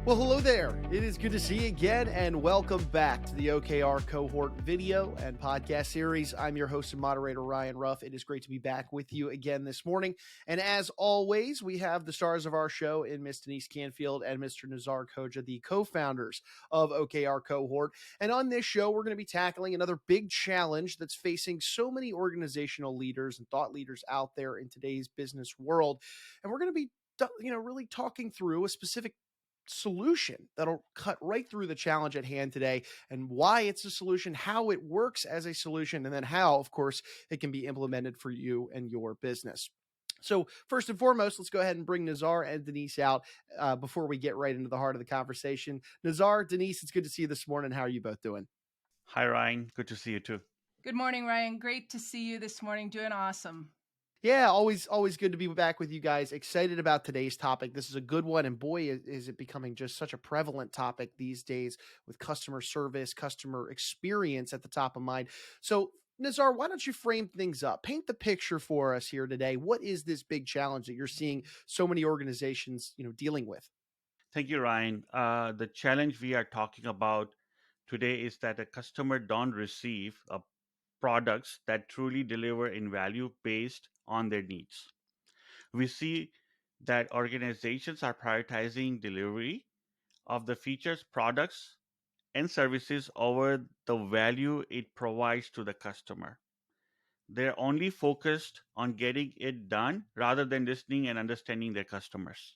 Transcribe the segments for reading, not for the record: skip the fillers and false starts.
Well, hello there. It is good to see you again, and welcome back to the OKR Cohort video and podcast series. I'm your host and moderator, Ryan Ruff. It is great to be back with you again this morning. And as always, we have the stars of our show in Miss Denise Canfield and Mr. Nazar Koja, the co-founders of OKR Cohort. And on this show, we're going to be tackling another big challenge that's facing so many organizational leaders and thought leaders out there in today's business world. And we're going to be really talking through a specific solution that'll cut right through the challenge at hand today, and why it's a solution, how it works as a solution, and then how, of course, it can be implemented for you and your business. So first and foremost, let's go ahead and bring Nazar and Denise out before we get right into the heart of the conversation. Nazar, Denise, it's good to see you this morning. How are you both doing? Hi, Ryan. Good to see you too. Good morning, Ryan. Great to see you this morning. Doing awesome. Yeah, always good to be back with you guys. Excited about today's topic. This is a good one, and boy, is it becoming just such a prevalent topic these days with customer service, customer experience at the top of mind. So, Nazar, why don't you frame things up? Paint the picture for us here today. What is this big challenge that you're seeing so many organizations, dealing with? Thank you, Ryan. The challenge we are talking about today is that a customer don't receive products that truly deliver in value based on their needs. We see that organizations are prioritizing delivery of the features, products, and services over the value it provides to the customer. They're only focused on getting it done rather than listening and understanding their customers.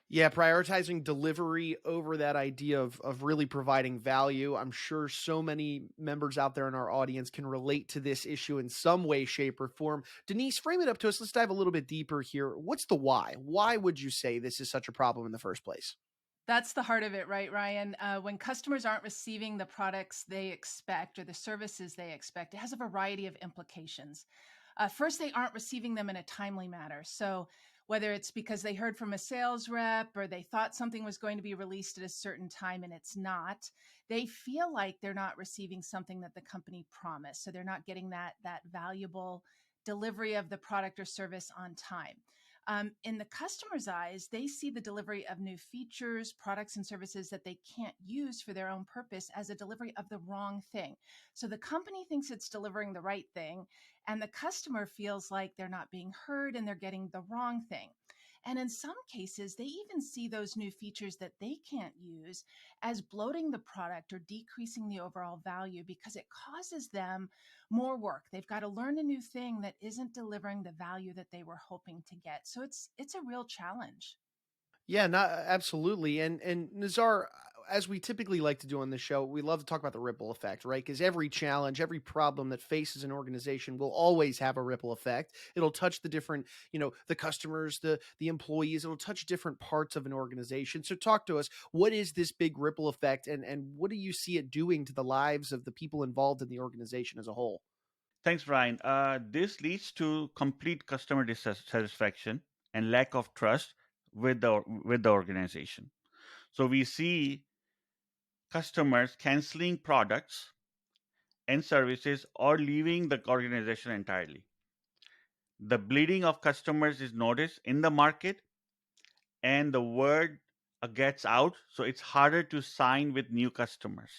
Yeah, prioritizing delivery over that idea of really providing value. I'm sure so many members out there in our audience can relate to this issue in some way, shape, or form. Denise, frame it up to us. Let's dive a little bit deeper here. What's the why? Why would you say this is such a problem in the first place? That's the heart of it, right, Ryan? When customers aren't receiving the products they expect or the services they expect, it has a variety of implications. First, they aren't receiving them in a timely manner. So whether it's because they heard from a sales rep or they thought something was going to be released at a certain time and it's not, they feel like they're not receiving something that the company promised. So they're not getting that valuable delivery of the product or service on time. In the customer's eyes, they see the delivery of new features, products, and services that they can't use for their own purpose as a delivery of the wrong thing. So the company thinks it's delivering the right thing, and the customer feels like they're not being heard and they're getting the wrong thing. And in some cases, they even see those new features that they can't use as bloating the product or decreasing the overall value because it causes them more work. They've got to learn a new thing that isn't delivering the value that they were hoping to get. So it's a real challenge. Yeah, not absolutely. And Nazar, as we typically like to do on the show, we love to talk about the ripple effect, right? Because every challenge, every problem that faces an organization will always have a ripple effect. It'll touch the different, the customers, the employees. It'll touch different parts of an organization. So talk to us. What is this big ripple effect, and what do you see it doing to the lives of the people involved in the organization as a whole? Thanks, Ryan. This leads to complete customer dissatisfaction and lack of trust with the organization. So we see customers canceling products and services or leaving the organization entirely. The bleeding of customers is noticed in the market, and the word gets out, so it's harder to sign with new customers.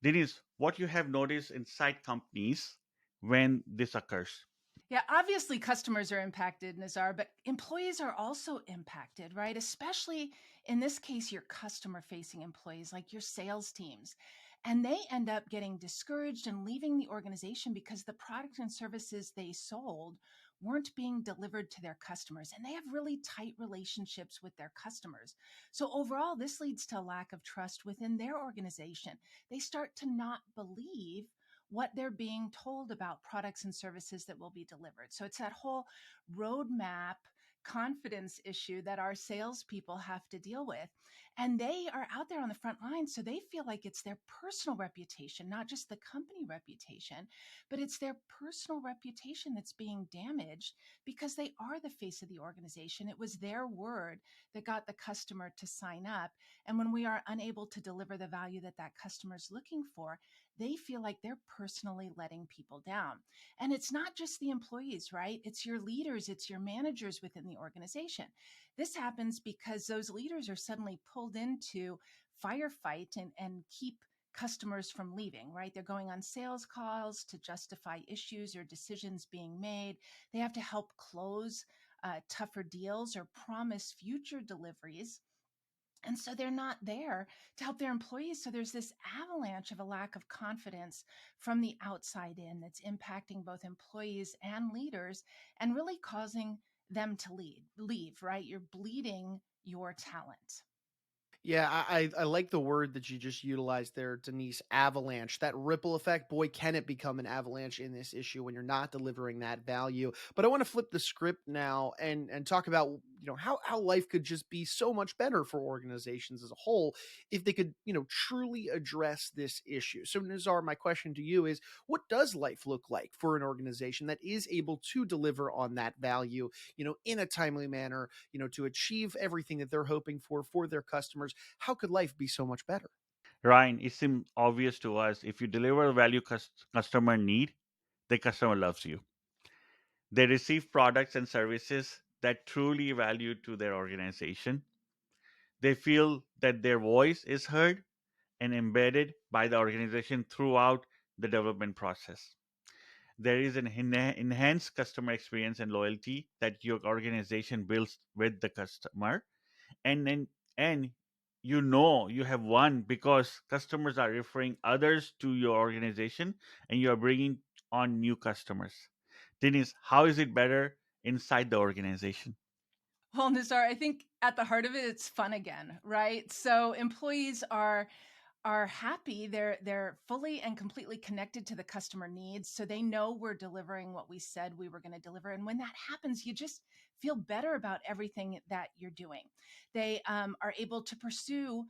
Denise, what you have noticed inside companies when this occurs? Yeah, obviously customers are impacted, Nazar, but employees are also impacted, right? Especially in this case, your customer facing employees, like your sales teams. And they end up getting discouraged and leaving the organization because the product and services they sold weren't being delivered to their customers. And they have really tight relationships with their customers. So overall, this leads to a lack of trust within their organization. They start to not believe what they're being told about products and services that will be delivered. So it's that whole roadmap confidence issue that our salespeople have to deal with. And they are out there on the front line, so they feel like it's their personal reputation, not just the company reputation, but it's their personal reputation that's being damaged because they are the face of the organization. It was their word that got the customer to sign up. And when we are unable to deliver the value that that customer is looking for, they feel like they're personally letting people down. And it's not just the employees, right? It's your leaders, it's your managers within the organization. This happens because those leaders are suddenly pulled into firefight and keep customers from leaving, right? They're going on sales calls to justify issues or decisions being made. They have to help close tougher deals or promise future deliveries. And so they're not there to help their employees. So there's this avalanche of a lack of confidence from the outside in that's impacting both employees and leaders and really causing them to leave, right? You're bleeding your talent. Yeah, I like the word that you just utilized there, Denise. Avalanche, that ripple effect. Boy, can it become an avalanche in this issue when you're not delivering that value. But I want to flip the script now and talk about how life could just be so much better for organizations as a whole if they could truly address this issue. So Nazar, my question to you is, what does life look like for an organization that is able to deliver on that value in a timely manner, to achieve everything that they're hoping for their customers? How could life be so much better? Ryan, it seems obvious to us if you deliver the value customer need, the customer loves you. They receive products and services that truly value to their organization. They feel that their voice is heard and embedded by the organization throughout the development process. There is an enhanced customer experience and loyalty that your organization builds with the customer, and you have won because customers are referring others to your organization and you are bringing on new customers. Denise, how is it better inside the organization? Well, Nizar, I think at the heart of it, it's fun again, right? So employees are happy. They're fully and completely connected to the customer needs, so they know we're delivering what we said we were going to deliver. And when that happens, you just feel better about everything that you're doing. They are able to pursue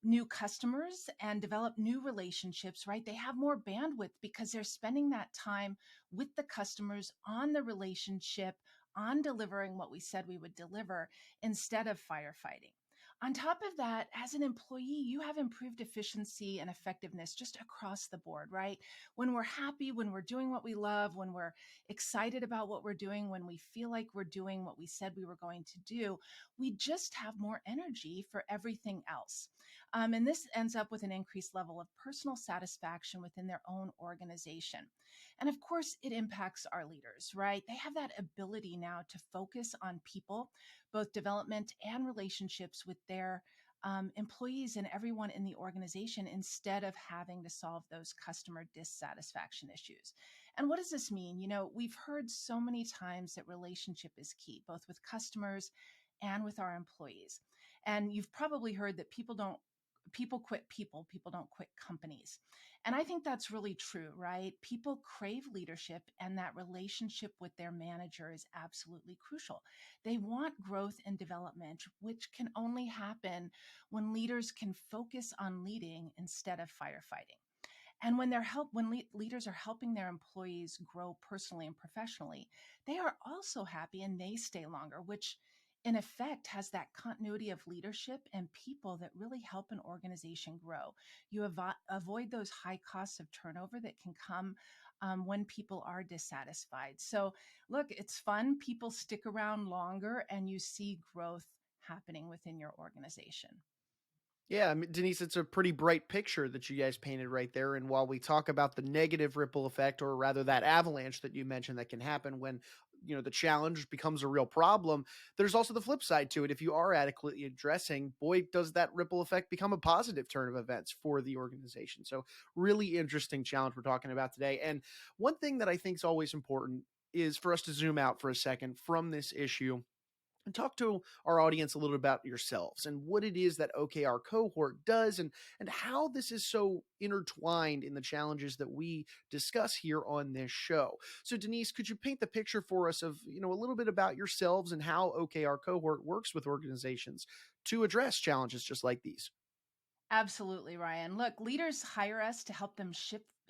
new customers and develop new relationships, right? They have more bandwidth because they're spending that time with the customers on the relationship, on delivering what we said we would deliver instead of firefighting. On top of that, as an employee, you have improved efficiency and effectiveness just across the board, right? When we're happy, when we're doing what we love, when we're excited about what we're doing, when we feel like we're doing what we said we were going to do, we just have more energy for everything else. And this ends up with an increased level of personal satisfaction within their own organization. And of course, it impacts our leaders, right? They have that ability now to focus on people, both development and relationships with their employees and everyone in the organization instead of having to solve those customer dissatisfaction issues. And what does this mean? We've heard so many times that relationship is key, both with customers and with our employees. And you've probably heard that people quit people don't quit companies. And I think that's really true, right? People crave leadership, and that relationship with their manager is absolutely crucial. They want growth and development, which can only happen when leaders can focus on leading instead of firefighting. And when leaders are helping their employees grow personally and professionally, they are also happy and they stay longer, which in effect has that continuity of leadership and people that really help an organization grow. You avoid those high costs of turnover that can come when people are dissatisfied. So look, it's fun. People stick around longer and you see growth happening within your organization. Yeah, I mean, Denise, it's a pretty bright picture that you guys painted right there. And while we talk about the negative ripple effect, or rather that avalanche that you mentioned that can happen when the challenge becomes a real problem, there's also the flip side to it. If you are adequately addressing, boy, does that ripple effect become a positive turn of events for the organization. So really interesting challenge we're talking about today. And one thing that I think is always important is for us to zoom out for a second from this issue and talk to our audience a little about yourselves and what it is that OKR Cohort does, and how this is so intertwined in the challenges that we discuss here on this show. So Denise, could you paint the picture for us of a little bit about yourselves and how OKR Cohort works with organizations to address challenges just like these? Absolutely, Ryan. Look, leaders hire us to help them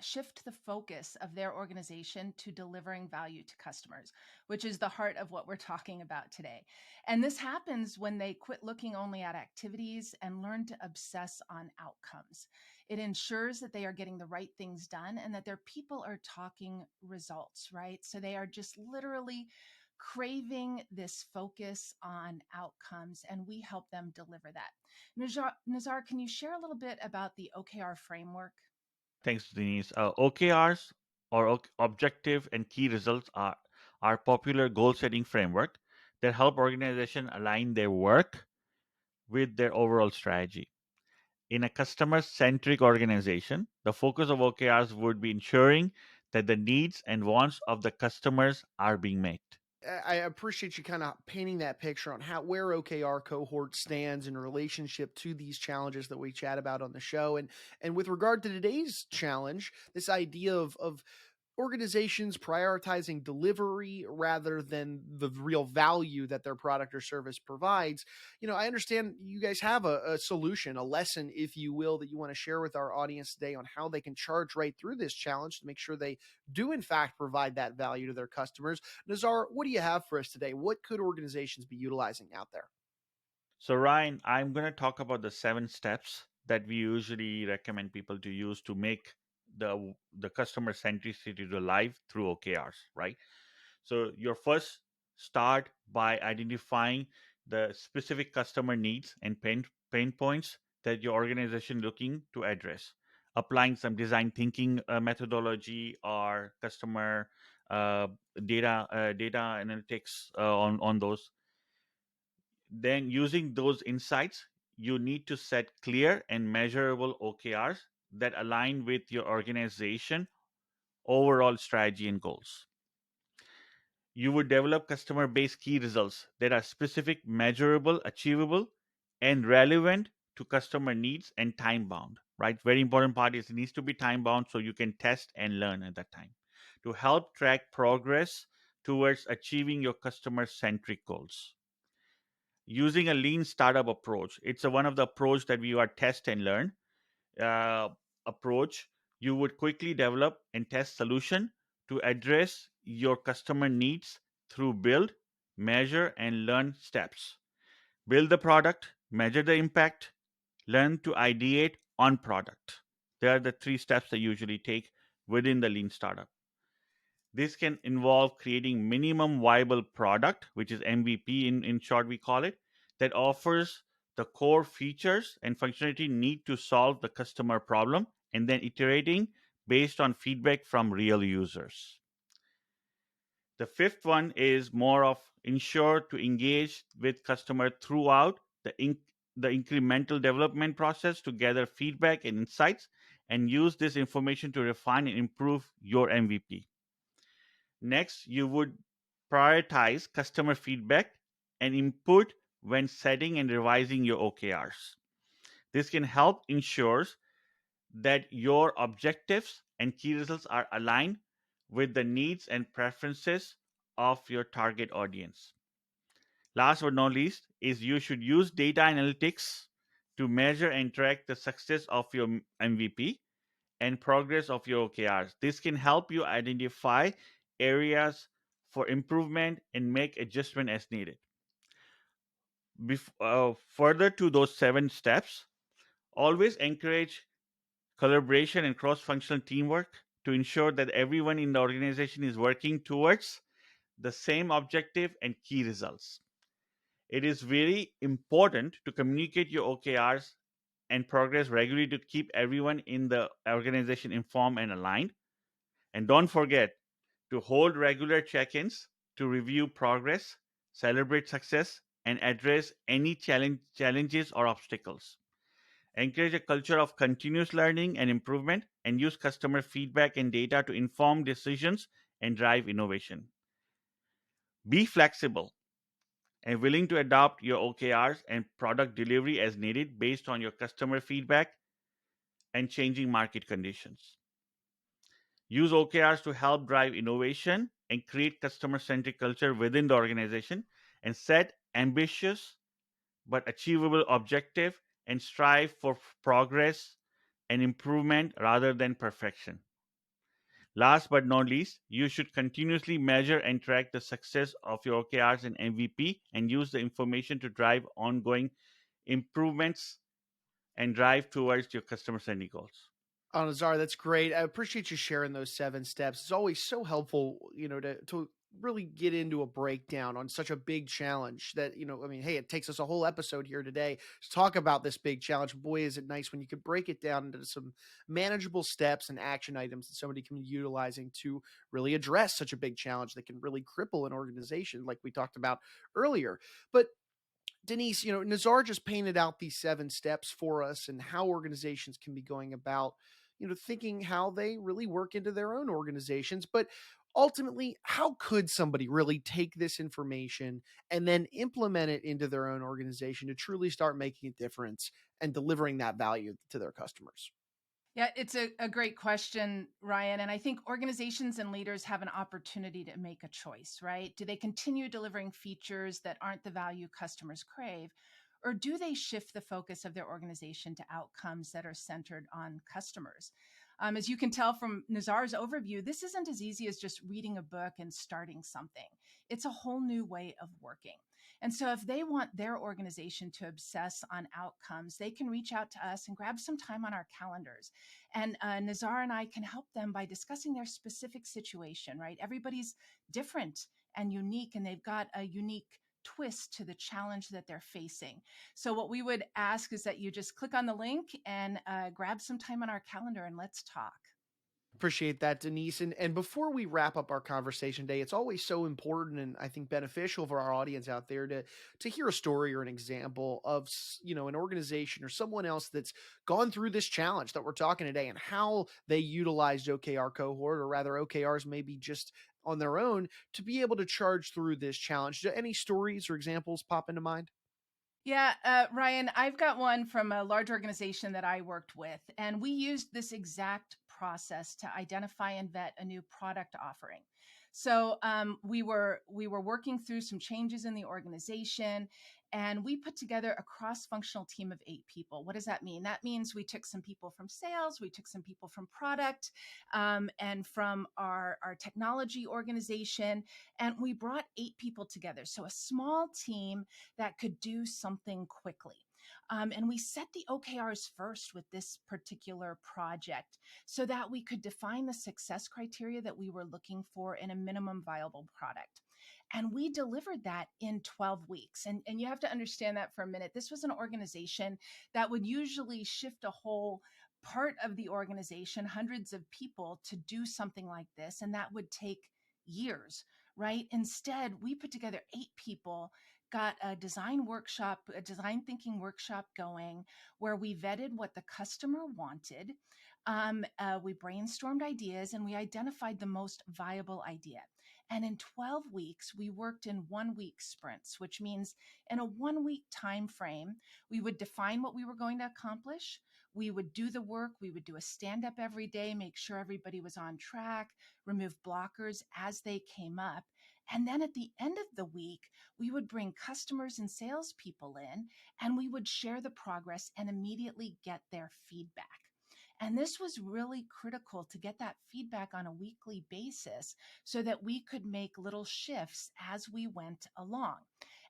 shift the focus of their organization to delivering value to customers, which is the heart of what we're talking about today. And this happens when they quit looking only at activities and learn to obsess on outcomes. It ensures that they are getting the right things done and that their people are talking results, right? So they are just literally craving this focus on outcomes, and we help them deliver that. Nazar, can you share a little bit about the OKR framework? Thanks, Denise. OKRs, or Objective and Key Results, are popular goal-setting framework that help organizations align their work with their overall strategy. In a customer-centric organization, the focus of OKRs would be ensuring that the needs and wants of the customers are being met. I appreciate you kind of painting that picture on where OKR cohort stands in relationship to these challenges that we chat about on the show. And with regard to today's challenge, this idea of organizations prioritizing delivery rather than the real value that their product or service provides. I understand you guys have a solution, a lesson, if you will, that you want to share with our audience today on how they can charge right through this challenge to make sure they do, in fact, provide that value to their customers. Nazar, what do you have for us today? What could organizations be utilizing out there? So, Ryan, I'm going to talk about the 7 steps that we usually recommend people to use to make the customer centricity to live through OKRs, right? So, your first start by identifying the specific customer needs and pain points that your organization looking to address. Applying some design thinking methodology or customer uh, data analytics on those. Then, using those insights, you need to set clear and measurable OKRs that align with your organization overall strategy and goals. You would develop customer based key results that are specific, measurable, achievable, and relevant to customer needs and time bound. Right? Very important part is it needs to be time bound so you can test and learn at that time to help track progress towards achieving your customer centric goals. Using a lean startup approach, it's one of the approach that we are test and learn uh, approach. You would quickly develop and test solution to address your customer needs through build, measure, and learn steps. Build the product, measure the impact, learn to ideate on product. They are the 3 steps I usually take within the lean startup. This can involve creating minimum viable product, which is MVP in short we call it, that offers the core features and functionality need to solve the customer problem, and then iterating based on feedback from real users. The fifth one is more of ensure to engage with customer throughout the incremental development process to gather feedback and insights and use this information to refine and improve your MVP. Next, you would prioritize customer feedback and input when setting and revising your OKRs. This can help ensure that your objectives and key results are aligned with the needs and preferences of your target audience. Last but not least is you should use data analytics to measure and track the success of your MVP and progress of your OKRs. This can help you identify areas for improvement and make adjustment as needed. Further to those 7 steps, always encourage collaboration and cross-functional teamwork to ensure that everyone in the organization is working towards the same objective and key results. It is very important to communicate your OKRs and progress regularly to keep everyone in the organization informed and aligned. And don't forget to hold regular check ins to review progress, celebrate success, and address any challenges or obstacles. Encourage a culture of continuous learning and improvement, and use customer feedback and data to inform decisions and drive innovation. Be flexible and willing to adapt your OKRs and product delivery as needed based on your customer feedback and changing market conditions. Use OKRs to help drive innovation and create customer centric culture within the organization, and set ambitious but achievable objective and strive for progress and improvement rather than perfection. Last but not least, you should continuously measure and track the success of your OKRs and MVP and use the information to drive ongoing improvements and drive towards your customer-centric goals. Oh, Nazar, that's great. I appreciate you sharing those 7 steps. It's always so helpful, to really get into a breakdown on such a big challenge that, I mean, hey, it takes us a whole episode here today to talk about this big challenge. Boy, is it nice when you could break it down into some manageable steps and action items that somebody can be utilizing to really address such a big challenge that can really cripple an organization, like we talked about earlier. But Denise, Nazar just painted out these 7 steps for us and how organizations can be going about, thinking how they really work into their own organizations. But ultimately, how could somebody really take this information and then implement it into their own organization to truly start making a difference and delivering that value to their customers? Yeah, it's a great question, Ryan. And I think organizations and leaders have an opportunity to make a choice, right? Do they continue delivering features that aren't the value customers crave? Or do they shift the focus of their organization to outcomes that are centered on customers? As you can tell from Nazar's overview, this isn't as easy as just reading a book and starting something. It's a whole new way of working. And so, if they want their organization to obsess on outcomes, they can reach out to us and grab some time on our calendars. And Nazar and I can help them by discussing their specific situation, right? Everybody's different and unique, and they've got a unique twist to the challenge that they're facing. So, what we would ask is that you just click on the link and grab some time on our calendar and let's talk. Appreciate that, Denise. And before we wrap up our conversation today, it's always so important and I think beneficial for our audience out there to hear a story or an example of an organization or someone else that's gone through this challenge that we're talking today and how they utilized OKR cohort, or rather OKRs maybe just on their own, to be able to charge through this challenge. Do any stories or examples pop into mind? Yeah, Ryan, I've got one from a large organization that I worked with, and we used this exact process to identify and vet a new product offering. So we were working through some changes in the organization, and we put together a cross-functional team of 8 people. What does that mean? That means we took some people from sales, we took some people from product, and from our technology organization, and we brought 8 people together. So a small team that could do something quickly. And we set the OKRs first with this particular project so that we could define the success criteria that we were looking for in a minimum viable product. And we delivered that in 12 weeks. And you have to understand that for a minute. This was an organization that would usually shift a whole part of the organization, hundreds of people, to do something like this. And that would take years, right? Instead, we put together 8 people, got a design workshop, a design thinking workshop going where we vetted what the customer wanted. We brainstormed ideas and we identified the most viable idea. And in 12 weeks, we worked in 1 week sprints, which means in a 1 week time frame, we would define what we were going to accomplish. We would do the work. We would do a stand up every day, make sure everybody was on track, remove blockers as they came up. And then at the end of the week, we would bring customers and salespeople in and we would share the progress and immediately get their feedback. And this was really critical to get that feedback on a weekly basis so that we could make little shifts as we went along.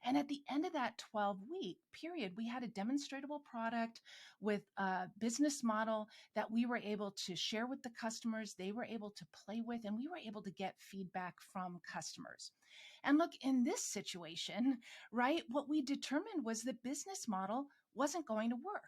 And at the end of that 12-week period, we had a demonstrable product with a business model that we were able to share with the customers, they were able to play with, and we were able to get feedback from customers. And look, in this situation, right, what we determined was the business model wasn't going to work.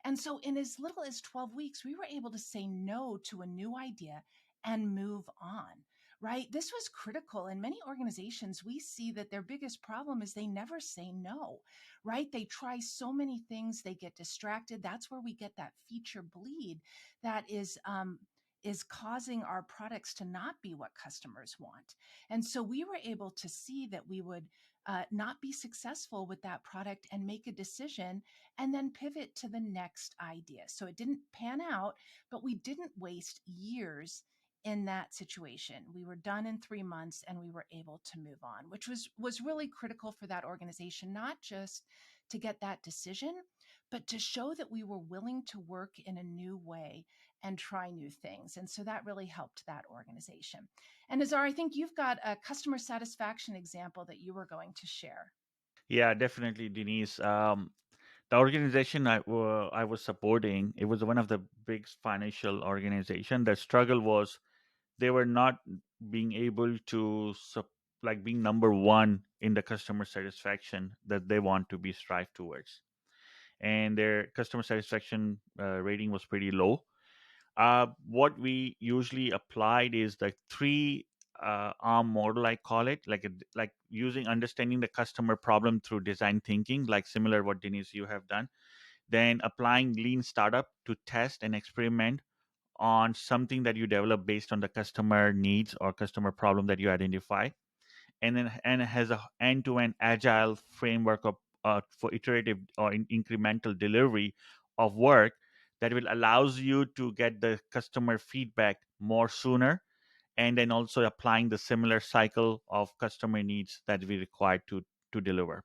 And so, in as little as 12 weeks, we were able to say no to a new idea and move on, right? This was critical. In many organizations, we see that their biggest problem is they never say no, right? They try so many things, they get distracted. That's where we get that feature bleed that is causing our products to not be what customers want. And so we were able to see that we would not be successful with that product and make a decision and then pivot to the next idea. So it didn't pan out, but we didn't waste years in that situation. We were done in 3 months and we were able to move on, which was really critical for that organization, not just to get that decision, but to show that we were willing to work in a new way and try new things. And so that really helped that organization. And Nazar, I think you've got a customer satisfaction example that you were going to share. Yeah, definitely, Denise. the organization I was supporting, it was one of the big financial organization. The struggle was they were not being able to being number one in the customer satisfaction that they want to be strive towards, and their customer satisfaction rating was pretty low. What we usually applied is the three arm model, I call it, like using understanding the customer problem through design thinking, like similar what Denise you have done, then applying lean startup to test and experiment on something that you develop based on the customer needs or customer problem that you identify, and it has a end-to-end agile framework of for iterative or incremental delivery of work that will allows you to get the customer feedback more sooner, and then also applying the similar cycle of customer needs that we require to deliver.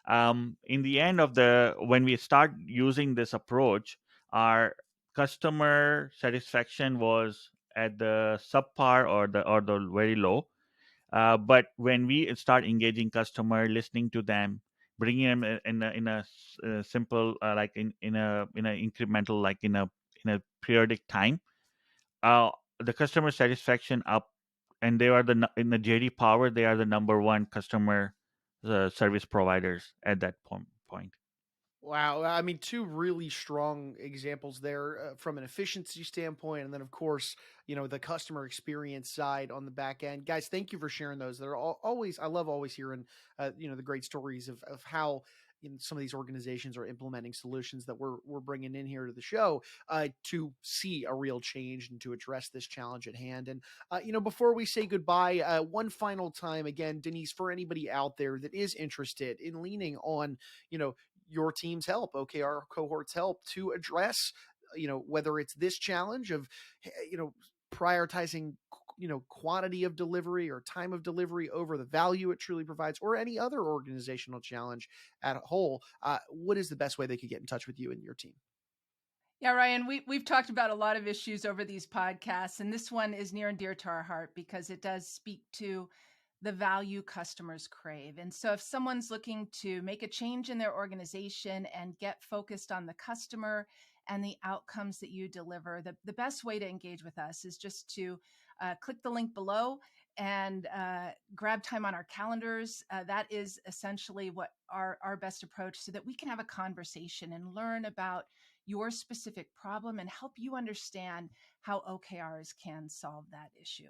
In the end of the when we start using this approach, our customer satisfaction was at the subpar or the very low. But when we start engaging customer, listening to them, bringing them in a simple like in a incremental, like in a periodic time, uh, the customer satisfaction up, and they are in the JD Power, they are the number one customer service providers at that point. Wow. I mean, two really strong examples there from an efficiency standpoint. And then, of course, the customer experience side on the back end. Guys, thank you for sharing those. They're always, I love always hearing, the great stories of how some of these organizations are implementing solutions that we're bringing in here to the show to see a real change and to address this challenge at hand. And, before we say goodbye, one final time, again, Denise, for anybody out there that is interested in leaning on, your team's help, OKR Cohort's help to address, whether it's this challenge of, prioritizing, quantity of delivery or time of delivery over the value it truly provides, or any other organizational challenge at a whole, what is the best way they could get in touch with you and your team? Yeah, Ryan, we've talked about a lot of issues over these podcasts, and this one is near and dear to our heart because it does speak to the value customers crave. And so if someone's looking to make a change in their organization and get focused on the customer and the outcomes that you deliver, the best way to engage with us is just to click the link below and grab time on our calendars. That is essentially what our best approach, so that we can have a conversation and learn about your specific problem and help you understand how OKRs can solve that issue.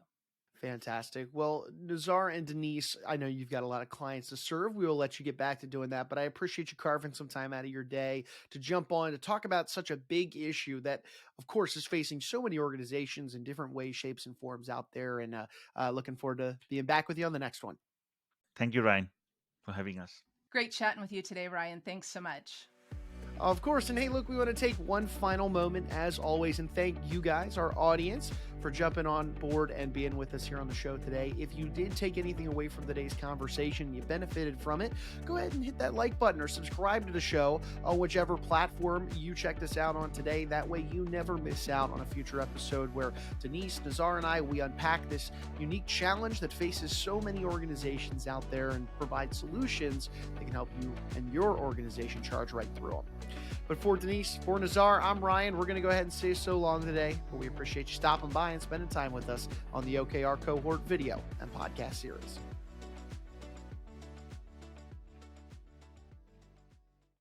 Fantastic. Well, Nazar and Denise, I know you've got a lot of clients to serve. We will let you get back to doing that, but I appreciate you carving some time out of your day to jump on to talk about such a big issue that, of course, is facing so many organizations in different ways, shapes, and forms out there. And looking forward to being back with you on the next one. Thank you, Ryan, for having us. Great chatting with you today, Ryan. Thanks so much. Of course. And hey, look, we want to take one final moment, as always, and thank you guys, our audience, for jumping on board and being with us here on the show today. If you did take anything away from today's conversation, you benefited from it, go ahead and hit that like button or subscribe to the show on whichever platform you checked us out on today. That way you never miss out on a future episode where Denise, Nazar, and I, we unpack this unique challenge that faces so many organizations out there and provide solutions that can help you and your organization charge right through them. But for Denise, for Nazar, I'm Ryan. We're going to go ahead and say so long today, but we appreciate you stopping by and spending time with us on the OKR Cohort video and podcast series.